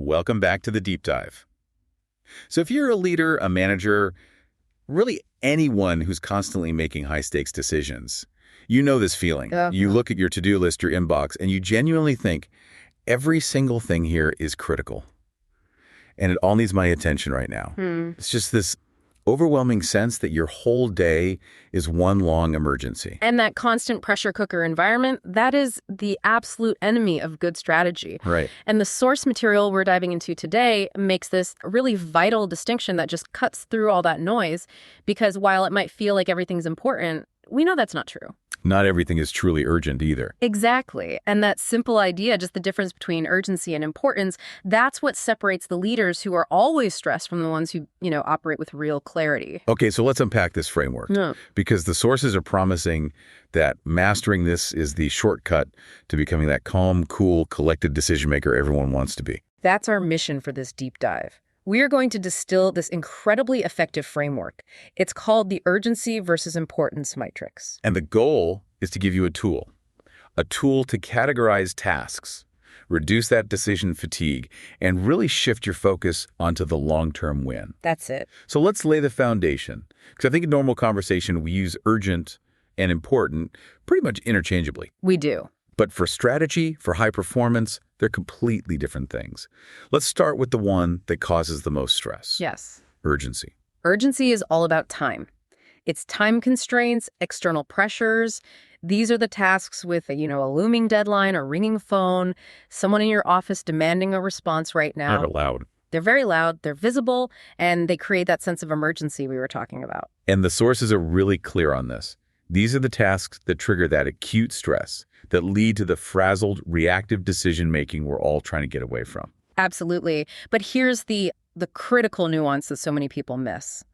Welcome back to the deep dive. So if you're a leader, a manager, really anyone who's constantly making high-stakes decisions, you know this feeling. You look at your to-do list, your inbox, and you genuinely think, every single thing here is critical. And it all needs my attention right now. It's just this overwhelming sense that your whole day is one long emergency. And that constant pressure cooker environment, that is the absolute enemy of good strategy. Right. And the source material we're diving into today makes this a really vital distinction that just cuts through all that noise, because while it might feel like everything's important, we know that's not true. Not everything is truly urgent either. Exactly. And that simple idea, just the difference between urgency and importance, that's what separates the leaders who are always stressed from the ones who, operate with real clarity. Okay, so let's unpack this framework. Because the sources are promising that mastering this is the shortcut to becoming that calm, cool, collected decision maker everyone wants to be. That's our mission for this deep dive. We are going to distill this incredibly effective framework. It's called the urgency versus importance matrix. And the goal is to give you a tool to categorize tasks, reduce that decision fatigue, and really shift your focus onto the long-term win. That's it. So let's lay the foundation, because I think in normal conversation, we use urgent and important pretty much interchangeably. We do. But for strategy, for high performance, they're completely different things. Let's start with the one that causes the most stress. Yes. Urgency. Urgency is all about time. It's time constraints, external pressures. These are the tasks with a looming deadline, a ringing phone, someone in your office demanding a response right now. Not loud. They're very loud, they're visible, and they create that sense of emergency we were talking about. And the sources are really clear on this. These are the tasks that trigger that acute stress, that lead to the frazzled, reactive decision-making we're all trying to get away from. Absolutely. But here's the critical nuance that so many people miss.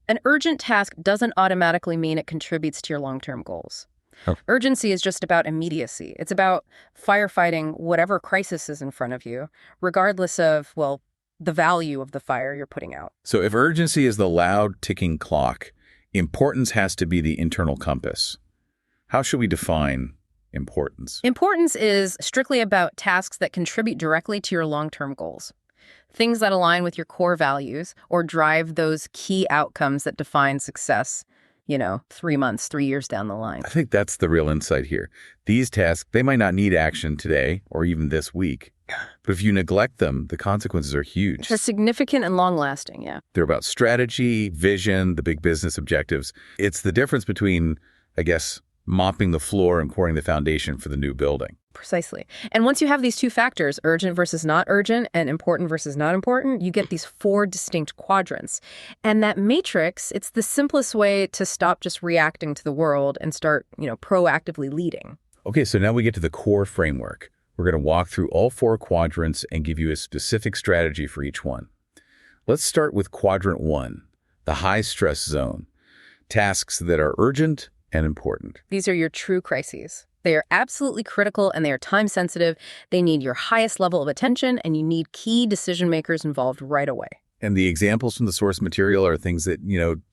An urgent task doesn't automatically mean it contributes to your long-term goals. Urgency is just about immediacy. It's about firefighting whatever crisis is in front of you, regardless of, the value of the fire you're putting out. So if urgency is the loud, ticking clock, importance has to be the internal compass. How should we define importance? Importance is strictly about tasks that contribute directly to your long-term goals. Things that align with your core values or drive those key outcomes that define success, 3 months, 3 years down the line. I think that's the real insight here. These tasks, they might not need action today or even this week. But if you neglect them, the consequences are huge. They're significant and long-lasting, yeah. They're about strategy, vision, the big business objectives. It's the difference between, mopping the floor and pouring the foundation for the new building. Precisely. And once you have these two factors, urgent versus not urgent and important versus not important, you get these 4 distinct quadrants. And that matrix, it's the simplest way to stop just reacting to the world and start, proactively leading. Okay, so now we get to the core framework. We're going to walk through all 4 quadrants and give you a specific strategy for each one. Let's start with quadrant 1, the high stress zone. Tasks that are urgent and important. These are your true crises. They are absolutely critical and they are time sensitive. They need your highest level of attention and you need key decision makers involved right away. And the examples from the source material are things that,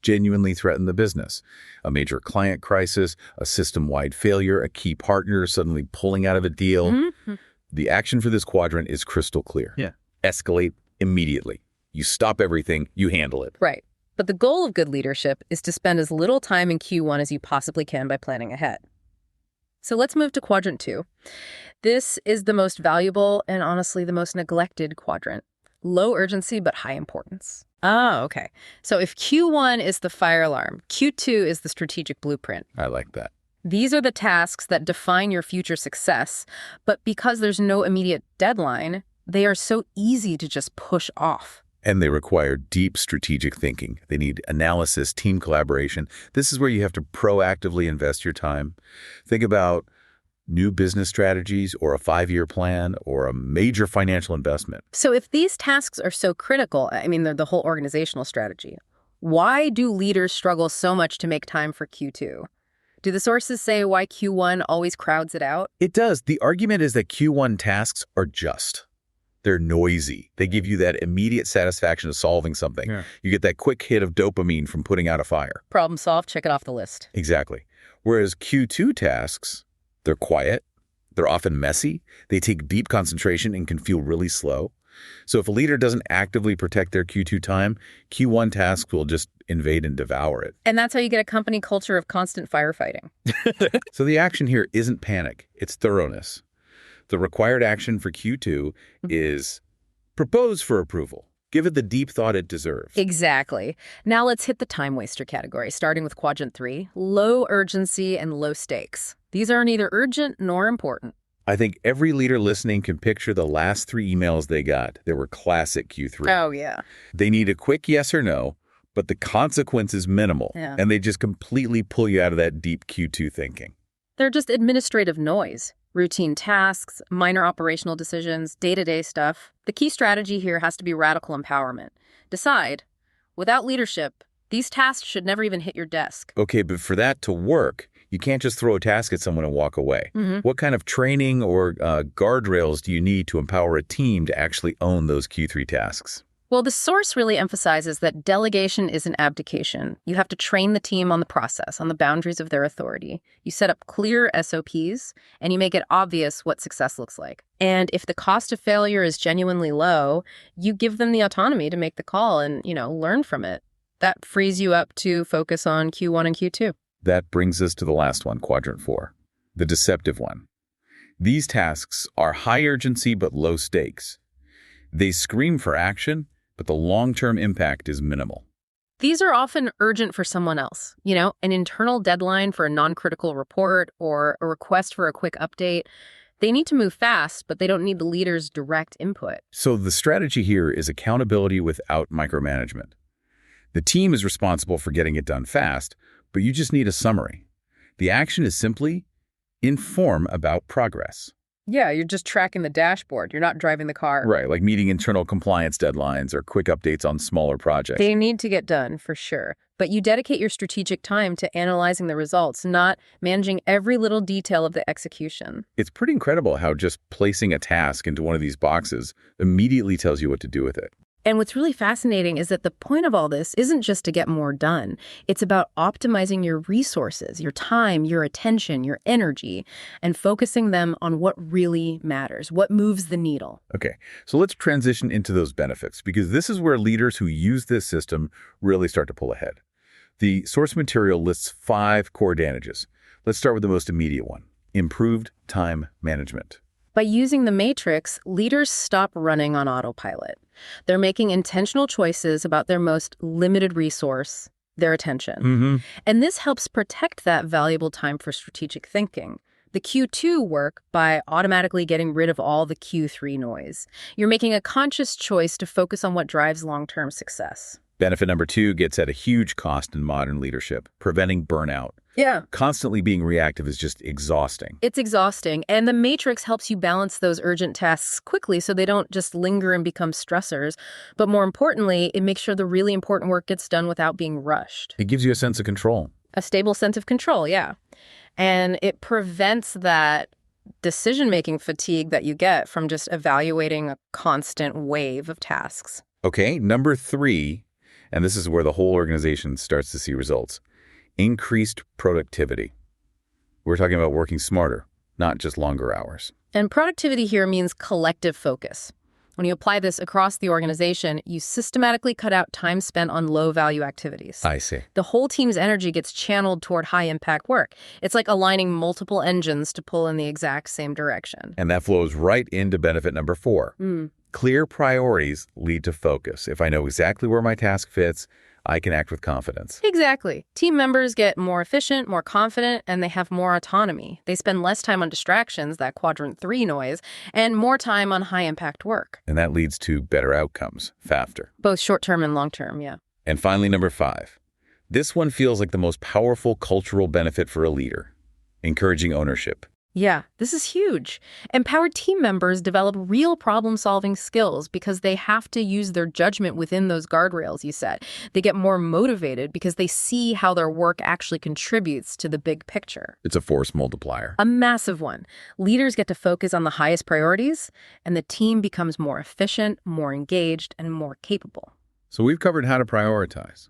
genuinely threaten the business. A major client crisis, a system-wide failure, a key partner suddenly pulling out of a deal. Mm-hmm. The action for this quadrant is crystal clear. Yeah. Escalate immediately. You stop everything, you handle it. Right. But the goal of good leadership is to spend as little time in Q1 as you possibly can by planning ahead. So let's move to quadrant 2. This is the most valuable and honestly the most neglected quadrant. Low urgency, but high importance. Oh, okay. So if Q1 is the fire alarm, Q2 is the strategic blueprint. I like that. These are the tasks that define your future success, but because there's no immediate deadline, they are so easy to just push off. And they require deep strategic thinking. They need analysis, team collaboration. This is where you have to proactively invest your time. Think about new business strategies or a 5-year plan or a major financial investment. So if these tasks are so critical, they're the whole organizational strategy, why do leaders struggle so much to make time for Q2? Do the sources say why Q1 always crowds it out? It does. The argument is that Q1 tasks are just. They're noisy. They give you that immediate satisfaction of solving something. Yeah. You get that quick hit of dopamine from putting out a fire. Problem solved, check it off the list. Exactly. Whereas Q2 tasks, they're quiet, they're often messy, they take deep concentration and can feel really slow. So if a leader doesn't actively protect their Q2 time, Q1 tasks will just invade and devour it. And that's how you get a company culture of constant firefighting. So the action here isn't panic, it's thoroughness. The required action for Q2 is propose for approval. Give it the deep thought it deserves. Exactly. Now let's hit the time waster category, starting with quadrant 3, low urgency and low stakes. These are neither urgent nor important. I think every leader listening can picture the last 3 emails they got. They were classic Q3. Oh, yeah. They need a quick yes or no, but the consequence is minimal, and they just completely pull you out of that deep Q2 thinking. They're just administrative noise. Routine tasks, minor operational decisions, day-to-day stuff. The key strategy here has to be radical empowerment. Decide, without leadership, these tasks should never even hit your desk. Okay, but for that to work, you can't just throw a task at someone and walk away. What kind of training or guardrails do you need to empower a team to actually own those Q3 tasks? Well, the source really emphasizes that delegation isn't abdication. You have to train the team on the process, on the boundaries of their authority. You set up clear SOPs, and you make it obvious what success looks like. And if the cost of failure is genuinely low, you give them the autonomy to make the call and, learn from it. That frees you up to focus on Q1 and Q2. That brings us to the last one, quadrant 4, the deceptive one. These tasks are high urgency but low stakes. They scream for action, but the long-term impact is minimal. These are often urgent for someone else. An internal deadline for a non-critical report or a request for a quick update. They need to move fast, but they don't need the leader's direct input. So the strategy here is accountability without micromanagement. The team is responsible for getting it done fast, but you just need a summary. The action is simply inform about progress. Yeah, you're just tracking the dashboard. You're not driving the car. Right, like meeting internal compliance deadlines or quick updates on smaller projects. They need to get done, for sure. But you dedicate your strategic time to analyzing the results, not managing every little detail of the execution. It's pretty incredible how just placing a task into one of these boxes immediately tells you what to do with it. And what's really fascinating is that the point of all this isn't just to get more done. It's about optimizing your resources, your time, your attention, your energy, and focusing them on what really matters, what moves the needle. Okay, so let's transition into those benefits, because this is where leaders who use this system really start to pull ahead. The source material lists 5 core advantages. Let's start with the most immediate one, improved time management. By using the matrix, leaders stop running on autopilot. They're making intentional choices about their most limited resource, their attention. And this helps protect that valuable time for strategic thinking. The Q2 work by automatically getting rid of all the Q3 noise. You're making a conscious choice to focus on what drives long-term success. Benefit number 2 gets at a huge cost in modern leadership, preventing burnout. Yeah. Constantly being reactive is just exhausting. It's exhausting, and the matrix helps you balance those urgent tasks quickly so they don't just linger and become stressors. But more importantly, it makes sure the really important work gets done without being rushed. It gives you a sense of control. A stable sense of control, yeah. And it prevents that decision-making fatigue that you get from just evaluating a constant wave of tasks. Okay, number 3, and this is where the whole organization starts to see results. Increased productivity. We're talking about working smarter, not just longer hours. And productivity here means collective focus. When you apply this across the organization, you systematically cut out time spent on low-value activities. I see. The whole team's energy gets channeled toward high-impact work. It's like aligning multiple engines to pull in the exact same direction. And that flows right into benefit number 4. Clear priorities lead to focus. If I know exactly where my task fits, I can act with confidence. Exactly. Team members get more efficient, more confident, and they have more autonomy. They spend less time on distractions, that quadrant 3 noise, and more time on high-impact work. And that leads to better outcomes, faster. Both short-term and long-term, yeah. And finally, number 5. This one feels like the most powerful cultural benefit for a leader, encouraging ownership. Yeah, this is huge. Empowered team members develop real problem-solving skills because they have to use their judgment within those guardrails you set. They get more motivated because they see how their work actually contributes to the big picture. It's a force multiplier. A massive one. Leaders get to focus on the highest priorities, and the team becomes more efficient, more engaged, and more capable. So we've covered how to prioritize,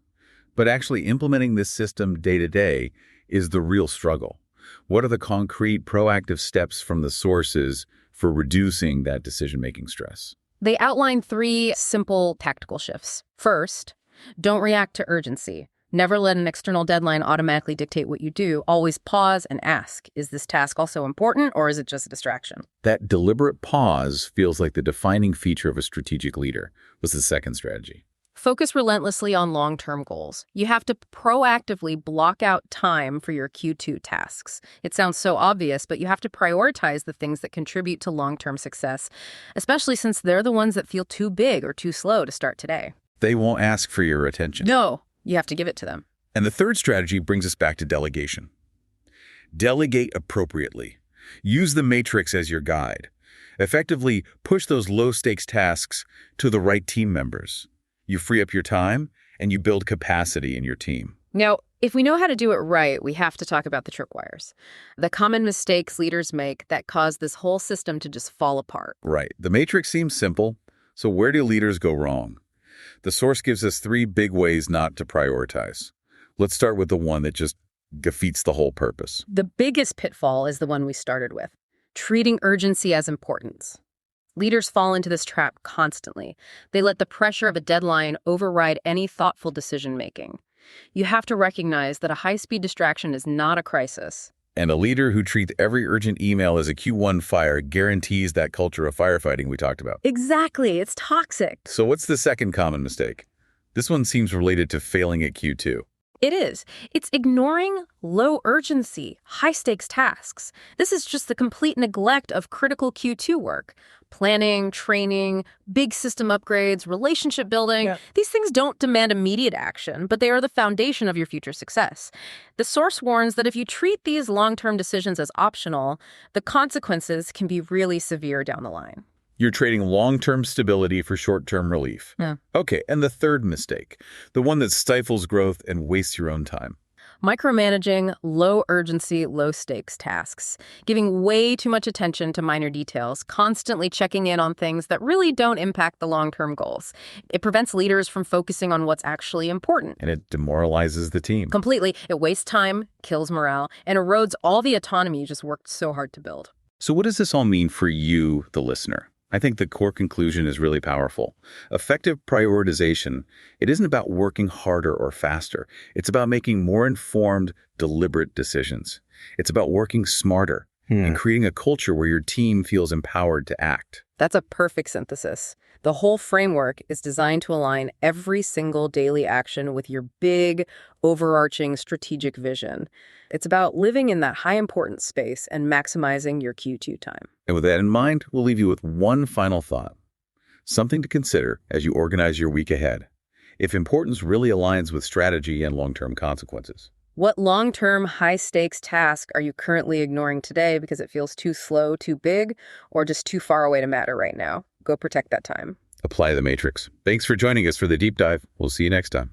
but actually implementing this system day to day is the real struggle. What are the concrete, proactive steps from the sources for reducing that decision-making stress? They outline 3 simple tactical shifts. First, don't react to urgency. Never let an external deadline automatically dictate what you do. Always pause and ask, is this task also important or is it just a distraction? That deliberate pause feels like the defining feature of a strategic leader. What's the second strategy? Focus relentlessly on long-term goals. You have to proactively block out time for your Q2 tasks. It sounds so obvious, but you have to prioritize the things that contribute to long-term success, especially since they're the ones that feel too big or too slow to start today. They won't ask for your attention. No, you have to give it to them. And the third strategy brings us back to delegation. Delegate appropriately. Use the matrix as your guide. Effectively push those low-stakes tasks to the right team members. You free up your time, and you build capacity in your team. Now, if we know how to do it right, we have to talk about the tripwires. The common mistakes leaders make that cause this whole system to just fall apart. Right. The matrix seems simple, so where do leaders go wrong? The source gives us 3 big ways not to prioritize. Let's start with the one that just defeats the whole purpose. The biggest pitfall is the one we started with, treating urgency as importance. Leaders fall into this trap constantly. They let the pressure of a deadline override any thoughtful decision-making. You have to recognize that a high-speed distraction is not a crisis. And a leader who treats every urgent email as a Q1 fire guarantees that culture of firefighting we talked about. Exactly. It's toxic. So what's the second common mistake? This one seems related to failing at Q2. It is. It's ignoring low-urgency, high-stakes tasks. This is just the complete neglect of critical Q2 work. Planning, training, big system upgrades, relationship building. Yeah. These things don't demand immediate action, but they are the foundation of your future success. The source warns that if you treat these long-term decisions as optional, the consequences can be really severe down the line. You're trading long-term stability for short-term relief. Yeah. Okay, and the third mistake, the one that stifles growth and wastes your own time. Micromanaging low-urgency, low-stakes tasks, giving way too much attention to minor details, constantly checking in on things that really don't impact the long-term goals. It prevents leaders from focusing on what's actually important. And it demoralizes the team. Completely. It wastes time, kills morale, and erodes all the autonomy you just worked so hard to build. So what does this all mean for you, the listener? I think the core conclusion is really powerful. Effective prioritization, it isn't about working harder or faster. It's about making more informed, deliberate decisions. It's about working smarter and creating a culture where your team feels empowered to act. That's a perfect synthesis. The whole framework is designed to align every single daily action with your big, overarching strategic vision. It's about living in that high-importance space and maximizing your Q2 time. And with that in mind, we'll leave you with one final thought. Something to consider as you organize your week ahead. If importance really aligns with strategy and long-term consequences. What long-term, high-stakes task are you currently ignoring today because it feels too slow, too big, or just too far away to matter right now? Go protect that time. Apply the matrix. Thanks for joining us for the deep dive. We'll see you next time.